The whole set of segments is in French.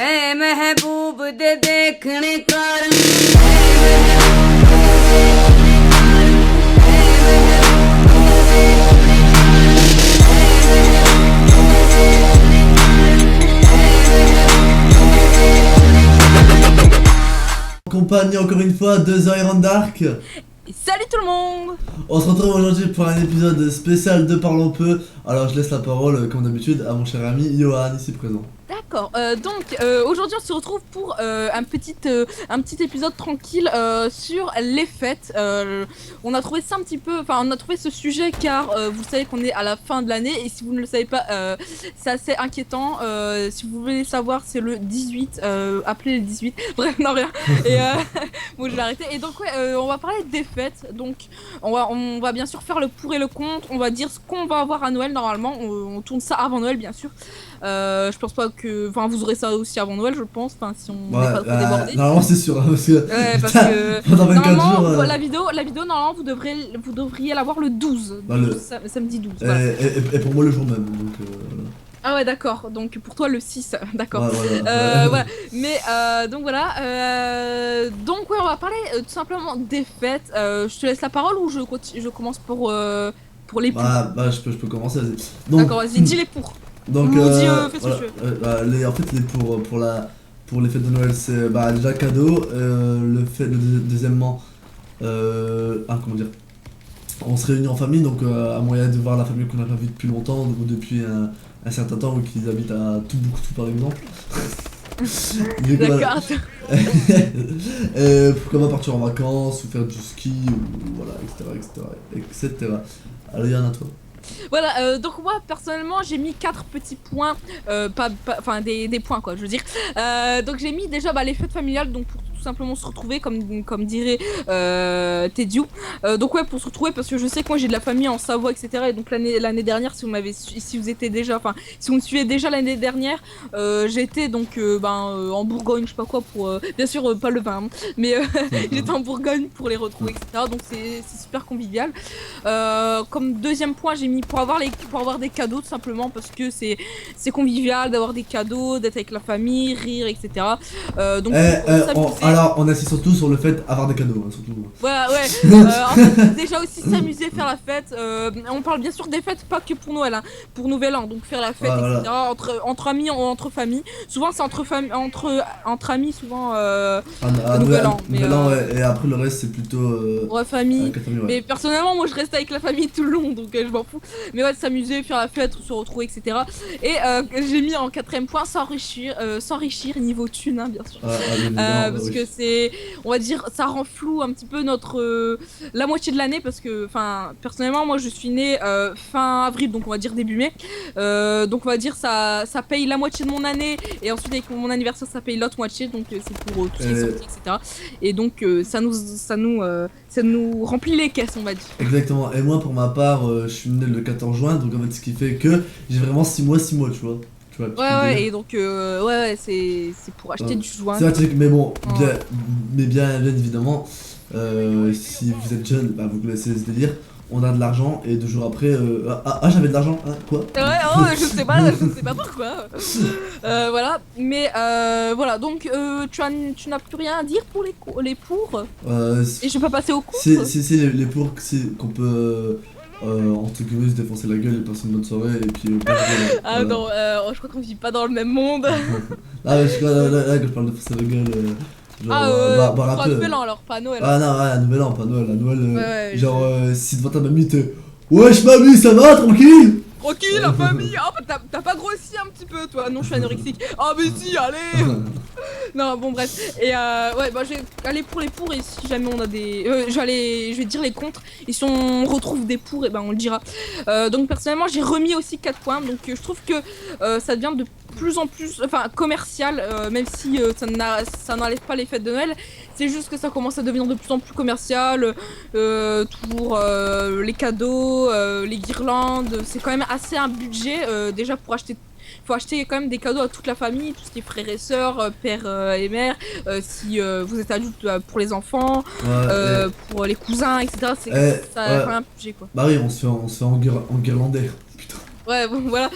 ऐ महबूब दे देखने कारण Compagnie encore une fois de The Iron Dark. Salut tout le monde. On se retrouve aujourd'hui pour un épisode spécial de Parlons Peu. Alors je laisse la parole comme d'habitude à mon cher ami Johan ici présent. D'accord, donc aujourd'hui on se retrouve pour un petit épisode tranquille sur les fêtes. On a trouvé ça un petit peu, enfin on a trouvé ce sujet car vous savez qu'on est à la fin de l'année et si vous ne le savez pas, c'est assez inquiétant. Si vous voulez savoir, c'est le 18, appelez le 18, bref, non rien. Et bon, je vais arrêter. Et donc ouais, on va parler des fêtes. Donc on va bien sûr faire le pour et le contre. On va dire ce qu'on va avoir à Noël normalement. On tourne ça avant Noël bien sûr. Je pense pas que, enfin vous aurez ça aussi avant Noël je pense, enfin si on n'est pas trop débordé. Normalement c'est sûr hein, parce que, ouais, parce que pendant 24 normalement jours, la vidéo normalement vous devriez l'avoir le 12, bah, samedi 12. Voilà. Et pour moi le jour même donc Ah ouais d'accord, donc pour toi le 6, d'accord. ouais, voilà. Voilà. Mais donc voilà, donc ouais on va parler tout simplement des fêtes. Je te laisse la parole ou je commence pour les pour. Bah je peux commencer, vas-y. D'accord, vas-y, dis les pour. Donc fais ce que tu veux. en fait pour les fêtes de Noël c'est bah déjà cadeau, deuxièmement comment dire, on se réunit en famille donc à moyen de voir la famille qu'on n'a pas vue depuis longtemps ou depuis un certain temps ou qu'ils habitent à Tombouctou par exemple. D'accord. Pourquoi pas partir en vacances ou faire du ski ou voilà etc. Alors Yann à toi. Voilà, donc moi personnellement j'ai mis 4 petits points, enfin des points quoi je veux dire. Donc j'ai mis déjà les fêtes familiales, donc pour tout simplement se retrouver comme dirait Tediou. Donc ouais, pour se retrouver parce que je sais que moi j'ai de la famille en Savoie etc. Et donc l'année dernière si vous étiez déjà, enfin si vous me suivez déjà l'année dernière, j'étais donc en Bourgogne je sais pas quoi pour bien sûr pas le vin hein, mais j'étais en Bourgogne pour les retrouver etc. Donc c'est super convivial. Comme deuxième point j'ai mis pour avoir des cadeaux tout simplement parce que c'est convivial d'avoir des cadeaux, d'être avec la famille, rire etc. Donc alors on insiste surtout sur le fait d'avoir des cadeaux hein, surtout. Voilà ouais, en fait, déjà aussi s'amuser, faire la fête, on parle bien sûr des fêtes pas que pour Noël hein, pour Nouvel An, donc faire la fête etc. Voilà. Entre amis ou entre familles, souvent c'est entre amis souvent Nouvel An, Nouvel An et après le reste c'est plutôt ouais, famille, ouais. Mais personnellement moi je reste avec la famille tout le long donc je m'en fous, mais ouais s'amuser, faire la fête, se retrouver etc. Et j'ai mis en quatrième point s'enrichir niveau thune hein, bien sûr, parce que c'est, on va dire, ça rend flou un petit peu la moitié de l'année parce que, enfin, personnellement, moi je suis née fin avril, donc on va dire début mai. Donc on va dire ça paye la moitié de mon année et ensuite avec mon anniversaire ça paye l'autre moitié, donc c'est pour tout ce qui est sorti, etc. Et donc ça nous remplit les caisses, on va dire. Exactement. Et moi pour ma part, je suis né le 14 juin, donc en fait ce qui fait que j'ai vraiment 6 mois, tu vois. Ouais, et donc ouais, c'est pour acheter du joint. C'est un truc, mais bon, bien évidemment, si vous êtes jeune, bah, vous connaissez ce délire, on a de l'argent et 2 jours après, j'avais de l'argent, hein, quoi? Ouais, oh, je sais pas pourquoi. Voilà, mais voilà, donc tu n'as plus rien à dire pour les pour et je peux passer au contre. C'est les pour qu'on peut entre guillemets se défoncer la gueule et passer une bonne soirée et puis ah voilà. Non, je crois qu'on vit pas dans le même monde. Ah mais je crois là que je parle de défoncer la gueule pour Nouvel An alors, pas Noël. Ah non, ouais, Nouvel An, pas Noël, Noël ouais, genre si devant ta mamie t'es wesh mamie ça va tranquille. Tranquille la famille. Oh t'as pas grossi un petit peu toi? Non je suis anorexique. Ah mais si allez. Non bon bref. Et ouais je vais aller pour les pour et si jamais on a des... je vais dire les contre et si on retrouve des pour et on le dira. Donc personnellement j'ai remis aussi 4 points, donc je trouve que ça devient de plus en plus commercial, même si ça n'enlève pas les fêtes de Noël. C'est juste que ça commence à devenir de plus en plus commercial, toujours les cadeaux, les guirlandes, c'est quand même assez un budget déjà pour acheter. Faut acheter quand même des cadeaux à toute la famille, tout ce qui est frères et sœurs, père et mère, si vous êtes adulte pour les enfants, pour les cousins, etc. Ça a quand même un budget quoi. Bah oui, on se fait en guirlandais. Putain. Ouais, bon, voilà.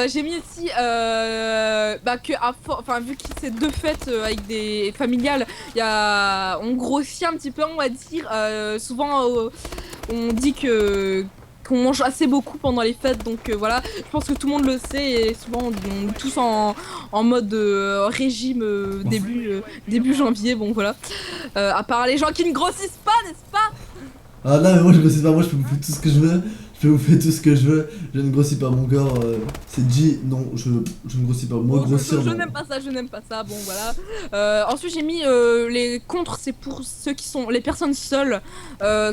J'ai mis aussi que enfin vu que c'est deux fêtes avec des familiales, on grossit un petit peu, on va dire. Souvent, on dit que qu'on mange assez beaucoup pendant les fêtes, donc voilà. Je pense que tout le monde le sait et souvent on est tous en mode régime début janvier, bon voilà. À part les gens qui ne grossissent pas, n'est-ce pas? Ah non, mais moi je grossis pas, moi je peux bouffer tout ce que je veux, je peux bouffer tout ce que je veux, je ne grossis pas mon corps, c'est G, non, je ne grossis pas, moi Bon, grossir. je n'aime pas ça, je n'aime pas ça, bon voilà. Ensuite j'ai mis les contres, c'est pour ceux qui sont les personnes seules,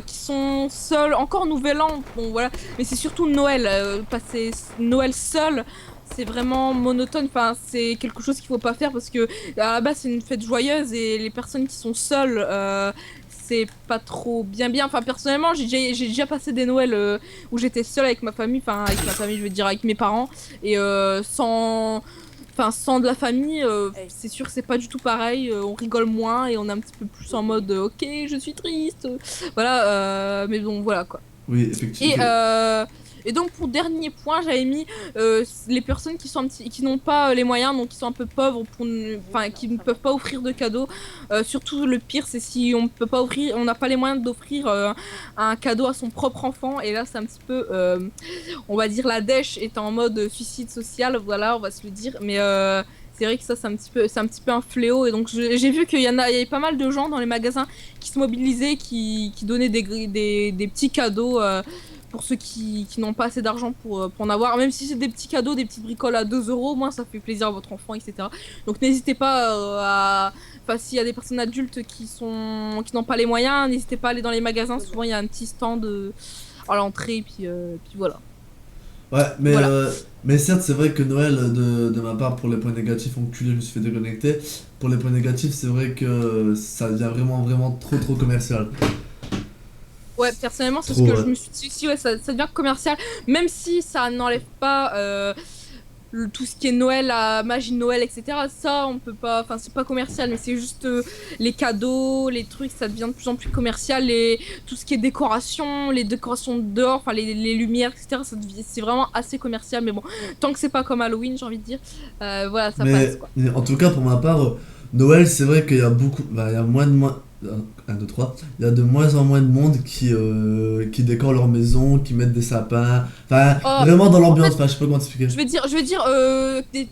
qui sont seules, encore Nouvel An, bon voilà, mais c'est surtout Noël, passer Noël seul. C'est vraiment monotone, enfin c'est quelque chose qu'il faut pas faire parce que à la base c'est une fête joyeuse et les personnes qui sont seules c'est pas trop bien. Enfin personnellement j'ai déjà passé des Noëls où j'étais seule avec ma famille, je veux dire avec mes parents et sans de la famille c'est sûr que c'est pas du tout pareil, on rigole moins et on est un petit peu plus en mode ok je suis triste, voilà mais bon voilà quoi. Oui, effectivement. Et donc pour dernier point, j'avais mis les personnes qui sont qui n'ont pas les moyens, donc qui sont un peu pauvres, qui ne peuvent pas offrir de cadeaux. Surtout le pire, c'est si on peut pas offrir, on n'a pas les moyens d'offrir un cadeau à son propre enfant. Et là, c'est un petit peu, on va dire la dèche est en mode suicide social, voilà, on va se le dire. Mais c'est vrai que ça, c'est un petit peu un fléau. Et donc j'ai vu qu'il y avait pas mal de gens dans les magasins qui se mobilisaient, qui donnaient des petits cadeaux. Pour ceux qui n'ont pas assez d'argent pour en avoir, même si c'est des petits cadeaux, des petites bricoles à 2 euros, moi ça fait plaisir à votre enfant, etc. Donc n'hésitez pas enfin s'il y a des personnes adultes qui n'ont pas les moyens, n'hésitez pas à aller dans les magasins, souvent il y a un petit stand à l'entrée, puis voilà. Ouais, mais, Voilà. mais certes, c'est vrai que Noël, de ma part, pour les points négatifs, enculé, je me suis fait déconnecter. Pour les points négatifs, c'est vrai que ça devient vraiment, vraiment trop commercial. Ouais, personnellement, c'est ce Trop, que je ouais. me suis dit aussi, ouais, ça devient commercial, même si ça n'enlève pas tout ce qui est Noël, la magie de Noël, etc. Ça, on peut pas, enfin, c'est pas commercial, mais c'est juste les cadeaux, les trucs, ça devient de plus en plus commercial, et tout ce qui est décoration, les décorations dehors, enfin, les lumières, etc. C'est vraiment assez commercial, mais bon, tant que c'est pas comme Halloween, j'ai envie de dire, voilà, ça passe, quoi. Mais en tout cas, pour ma part, Noël, c'est vrai qu'il y a beaucoup. Bah, il y a moins de moins. 1, 2, 3. Il y a de moins en moins de monde qui décorent leur maison, qui mettent des sapins. Enfin, Oh, vraiment dans en l'ambiance. fait, Enfin, je sais pas comment t'expliquer. je vais dire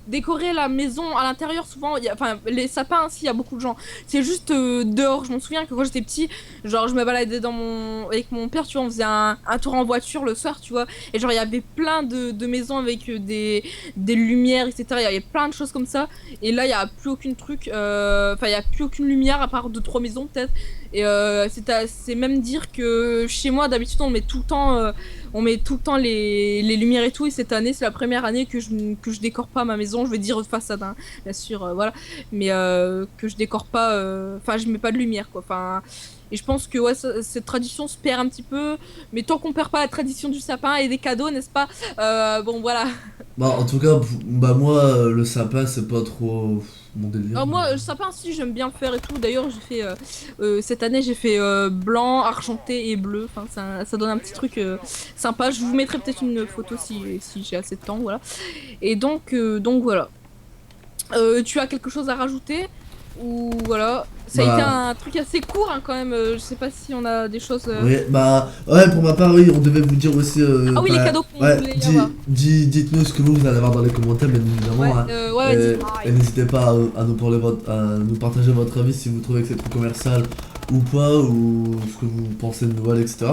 décorer la maison à l'intérieur, souvent, enfin, les sapins, aussi, il y a beaucoup de gens. C'est juste dehors. Je m'en souviens que quand j'étais petit, genre, je me baladais avec mon père, tu vois, on faisait un tour en voiture le soir, tu vois. Et genre, il y avait plein de maisons avec des lumières, etc. Il y avait plein de choses comme ça. Et là, il y a plus aucun truc. Enfin, il y a plus aucune lumière à part 2-3 maisons, peut-être. Et c'est même dire que chez moi, d'habitude, on met tout le temps les lumières et tout, et cette année c'est la première année que je décore pas ma maison, je veux dire façade hein, bien sûr, voilà, mais que je décore pas, enfin je mets pas de lumière quoi, enfin, et je pense que ouais, cette tradition se perd un petit peu, mais tant qu'on perd pas la tradition du sapin et des cadeaux, n'est-ce pas, bon voilà. Bah, en tout cas, bah, moi, le sapin, c'est pas trop mon délire. Alors moi le sapin si j'aime bien le faire et tout, d'ailleurs j'ai fait cette année j'ai fait blanc, argenté et bleu, enfin ça donne un petit truc sympa, je vous mettrai peut-être une photo si j'ai assez de temps, voilà. Et donc voilà. Tu as quelque chose à rajouter? Ou voilà. Ça a été Bah, un truc assez court hein, quand même. Je sais pas si on a des choses. oui, bah, ouais, pour ma part, oui, on devait vous dire aussi. Ah oui, les Bah, cadeaux qu'on ouais, voulait avoir. dites-nous ce que vous allez avoir dans les commentaires, bien Ouais, évidemment. Hein. ouais, Et n'hésitez pas à nous partager votre avis si vous trouvez que c'est trop commercial ou pas, ou ce que vous pensez de Noël, etc.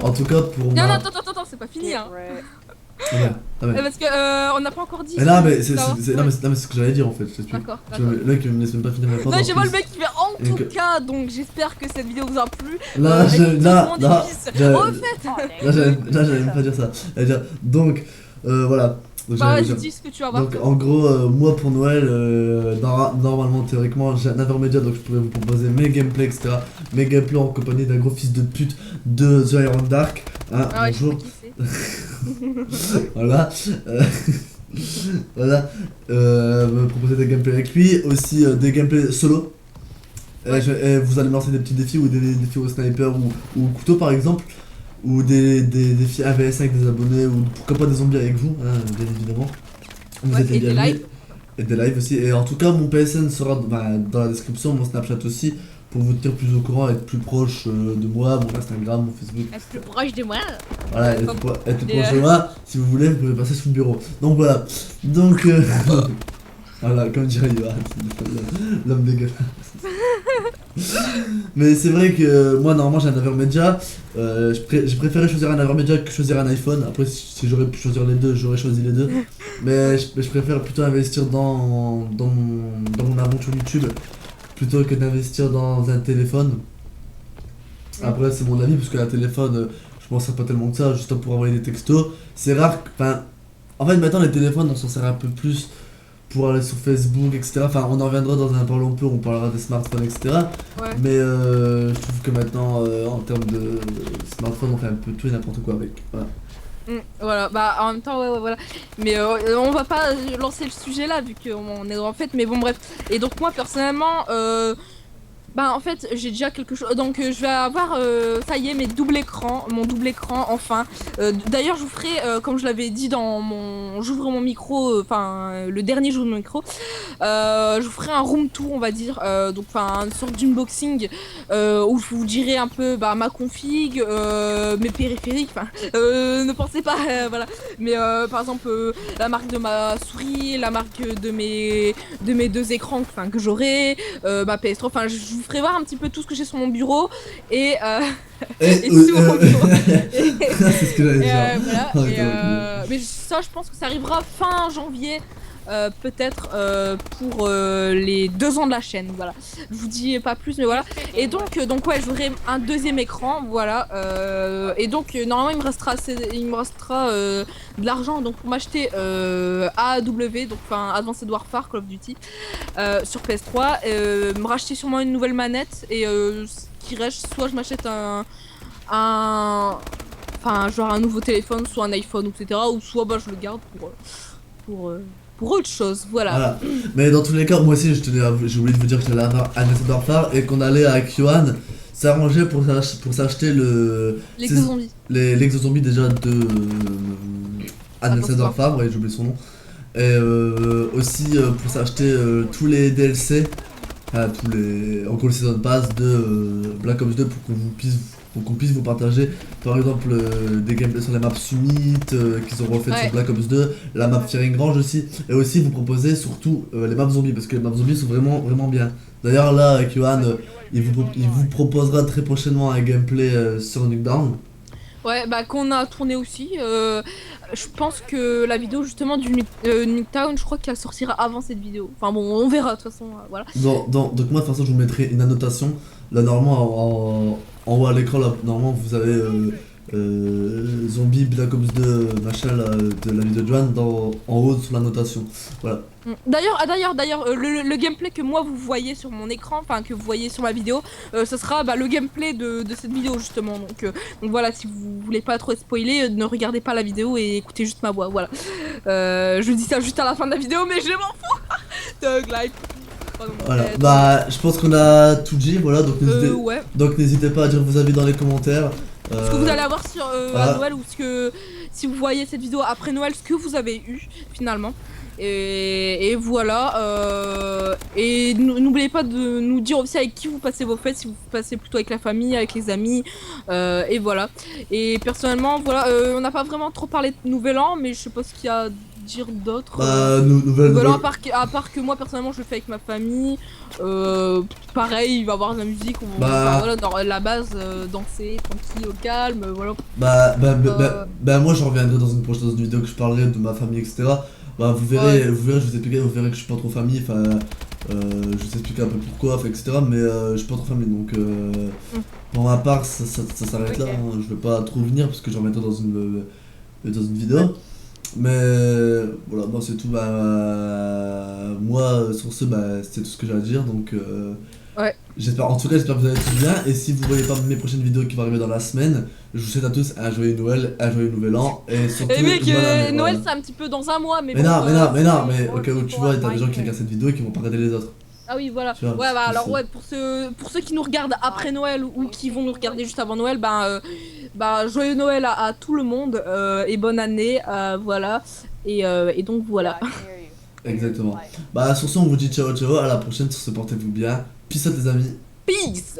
En tout cas, pour non, ma. non, attends, c'est pas fini hein. Ah, merde. Ah, merde. Parce que on n'a pas encore dit. Mais non, mais c'est ça va. non, mais c'est ce que j'allais dire en fait, je t'explique. D'accord, Tu vois, d'accord. le mec il me laisse même pas finir ma phrase. Non, en je vois le plus. mec qui fait en Et tout que- cas, donc j'espère que cette vidéo vous a plu. Là, Et que tout le monde là, puisse- j'allais- Au fait, j'allais même pas dire ça. J'allais dire, donc, voilà. Donc, bah j'allais vas-y, dire- dis ce que tu vas voir. donc, en gros, moi pour Noël, normalement, théoriquement, j'ai un Avermedia, donc je pourrais vous proposer mes gameplays, etc. Mes gameplays en compagnie d'un gros fils de pute de The Iron Dark. Hein, Ah ouais, je sais bonjour. pas qui c'est. Voilà. Voilà. Me proposer des gameplays avec lui. Aussi des gameplays solo. Ouais. Vous allez me lancer des petits défis ou des défis au sniper ou au couteau par exemple. ou des défis AVS avec des abonnés, ou pourquoi pas des zombies avec vous, hein, bien évidemment. Vous Ouais, êtes les et des bienvenus. lives. Et des lives aussi. Et en tout cas, mon PSN sera dans la description, mon Snapchat aussi, pour vous tenir plus au courant, être plus proche de moi, mon Instagram, mon Facebook. Est-ce plus proche de moi? Voilà, être, Comme- être plus et, proche de moi. Si vous voulez, vous pouvez passer sous le bureau. Donc voilà. Donc. Voilà, comme dirait Yoann, l'homme dégueulasse. Mais c'est vrai que moi, normalement, j'ai un Avermedia. J'ai préféré choisir un Avermedia que choisir un iPhone. Après, si j'aurais pu choisir les deux, j'aurais choisi les deux. Mais je préfère plutôt investir dans mon aventure YouTube plutôt que d'investir dans un téléphone. Après, c'est mon avis, parce que la téléphone, je m'en sers pas tellement que ça, juste pour envoyer des textos. C'est rare que. Enfin, en fait, maintenant, les téléphones, on s'en sert un peu plus pour aller sur Facebook, etc. Enfin, on en reviendra dans un parlant peu, on parlera des smartphones, etc. Ouais. Mais je trouve que maintenant, en termes de smartphone, on fait un peu tout et n'importe quoi avec. Voilà. Voilà, bah en même temps, ouais, voilà. Mais on va pas lancer le sujet là, vu qu'on est en fait, mais bon, bref. Et donc, moi, personnellement, bah en fait j'ai déjà quelque chose, donc je vais avoir ça y est mon double écran enfin. D'ailleurs je vous ferai comme je l'avais dit dans mon j'ouvre mon micro, enfin le dernier jour de mon micro, je vous ferai un room tour on va dire, donc enfin une sorte d'unboxing où je vous dirai un peu bah, ma config, mes périphériques, enfin ne pensez pas voilà, mais par exemple la marque de ma souris, la marque de mes deux écrans enfin que j'aurai, ma PS3, enfin je vous ferai voir un petit peu tout ce que j'ai sur mon bureau et sur mon bureau. C'est ce que j'allais dire. Voilà, Oh, et, putain, mais ça je pense que ça arrivera fin janvier. Peut-être pour les 2 ans de la chaîne, voilà. Je vous dis pas plus, mais voilà. Et donc ouais, j'aurai un deuxième écran, voilà. Et donc normalement il me restera de l'argent donc pour m'acheter AAW, donc enfin Advanced Warfare Call of Duty sur PS3, me racheter sûrement une nouvelle manette et ce qui reste, soit je m'achète enfin genre un nouveau téléphone, soit un iPhone, etc. Ou soit bah je le garde pour autre chose, voilà. Voilà. Mais dans tous les cas, moi aussi, j'ai oublié de vous dire que j'allais avoir un Advanced Warfare et qu'on allait avec Yohan s'arranger pour s'acheter L'exo-zombie. l'exo-zombie déjà de Advanced Warfare, ouais, j'ai oublié son nom. Et aussi pour s'acheter tous les DLC, tous les en gros Season Pass de Black Ops 2 pour qu'on puisse vous partager par exemple des gameplays sur les maps Summit qu'ils ont refait sur Black Ops 2, la map Firing Range aussi, et aussi vous proposer surtout les maps zombies parce que les maps zombies sont vraiment bien. D'ailleurs là avec Yohan il vous proposera très prochainement un gameplay sur Nuketown. Ouais, bah qu'on a tourné aussi. Je pense que la vidéo justement du Nuketown, je crois qu'elle sortira avant cette vidéo. Enfin bon, on verra de toute façon, voilà. Donc moi de toute façon je vous mettrai une annotation. Là normalement en haut à l'écran, là normalement vous avez Zombie Black Ops 2 machin là, de la vidéo de Johan en haut sur l'annotation. Voilà. D'ailleurs, le gameplay que moi vous voyez sur mon écran, enfin que vous voyez sur ma vidéo, ce sera bah, le gameplay de cette vidéo justement. Donc voilà, si vous voulez pas trop spoiler, ne regardez pas la vidéo et écoutez juste ma voix. Voilà. Je dis ça juste à la fin de la vidéo, mais je m'en fous. Thug life. Voilà, bah je pense qu'on a tout dit, voilà, ouais. donc n'hésitez pas à dire vos avis dans les commentaires. Ce que vous allez avoir sur voilà. à Noël, ou ce que si vous voyez cette vidéo après Noël, ce que vous avez eu finalement. Et voilà, et n'oubliez pas de nous dire aussi avec qui vous passez vos fêtes, si vous passez plutôt avec la famille, avec les amis, et voilà. Et personnellement, voilà, on n'a pas vraiment trop parlé de Nouvel An, mais je sais pas ce qu'il y a à dire d'autre. Nouvel An, à part que moi personnellement je le fais avec ma famille, pareil, il va y avoir de la musique, voilà, dans la base, danser, tranquille, au calme, voilà. Moi j'en reviendrai dans une prochaine vidéo que je parlerai de ma famille, etc. Bah vous verrez, je vous verrez que je suis pas trop famille, enfin je vous expliquer un peu pourquoi, etc. Mais je suis pas trop famille, donc pour ma part ça s'arrête là, hein. Je vais pas trop venir parce que j'en reviendrai dans une vidéo. Mais voilà, moi c'est tout, moi sur ce c'est tout ce que j'ai à dire, donc en tout cas j'espère que vous allez tous bien, et si vous voyez pas mes prochaines vidéos qui vont arriver dans la semaine, je vous souhaite à tous un joyeux Noël, un joyeux Nouvel An, et surtout mec, Noël voilà. C'est un petit peu dans un mois, mais non, mais au cas où tu vois, t'as des gens qui regardent cette vidéo et qui vont pas regarder les autres. Ah oui, voilà. Vois, ouais, bah alors ouais, pour ceux qui nous regardent après Noël ou qui vont nous regarder juste avant Noël, Bah, joyeux Noël à tout le monde et bonne année, voilà. Et donc voilà. Exactement. Bah sur ce on vous dit ciao ciao, à la prochaine, sur ce portez-vous bien. Peace out les amis. Peace!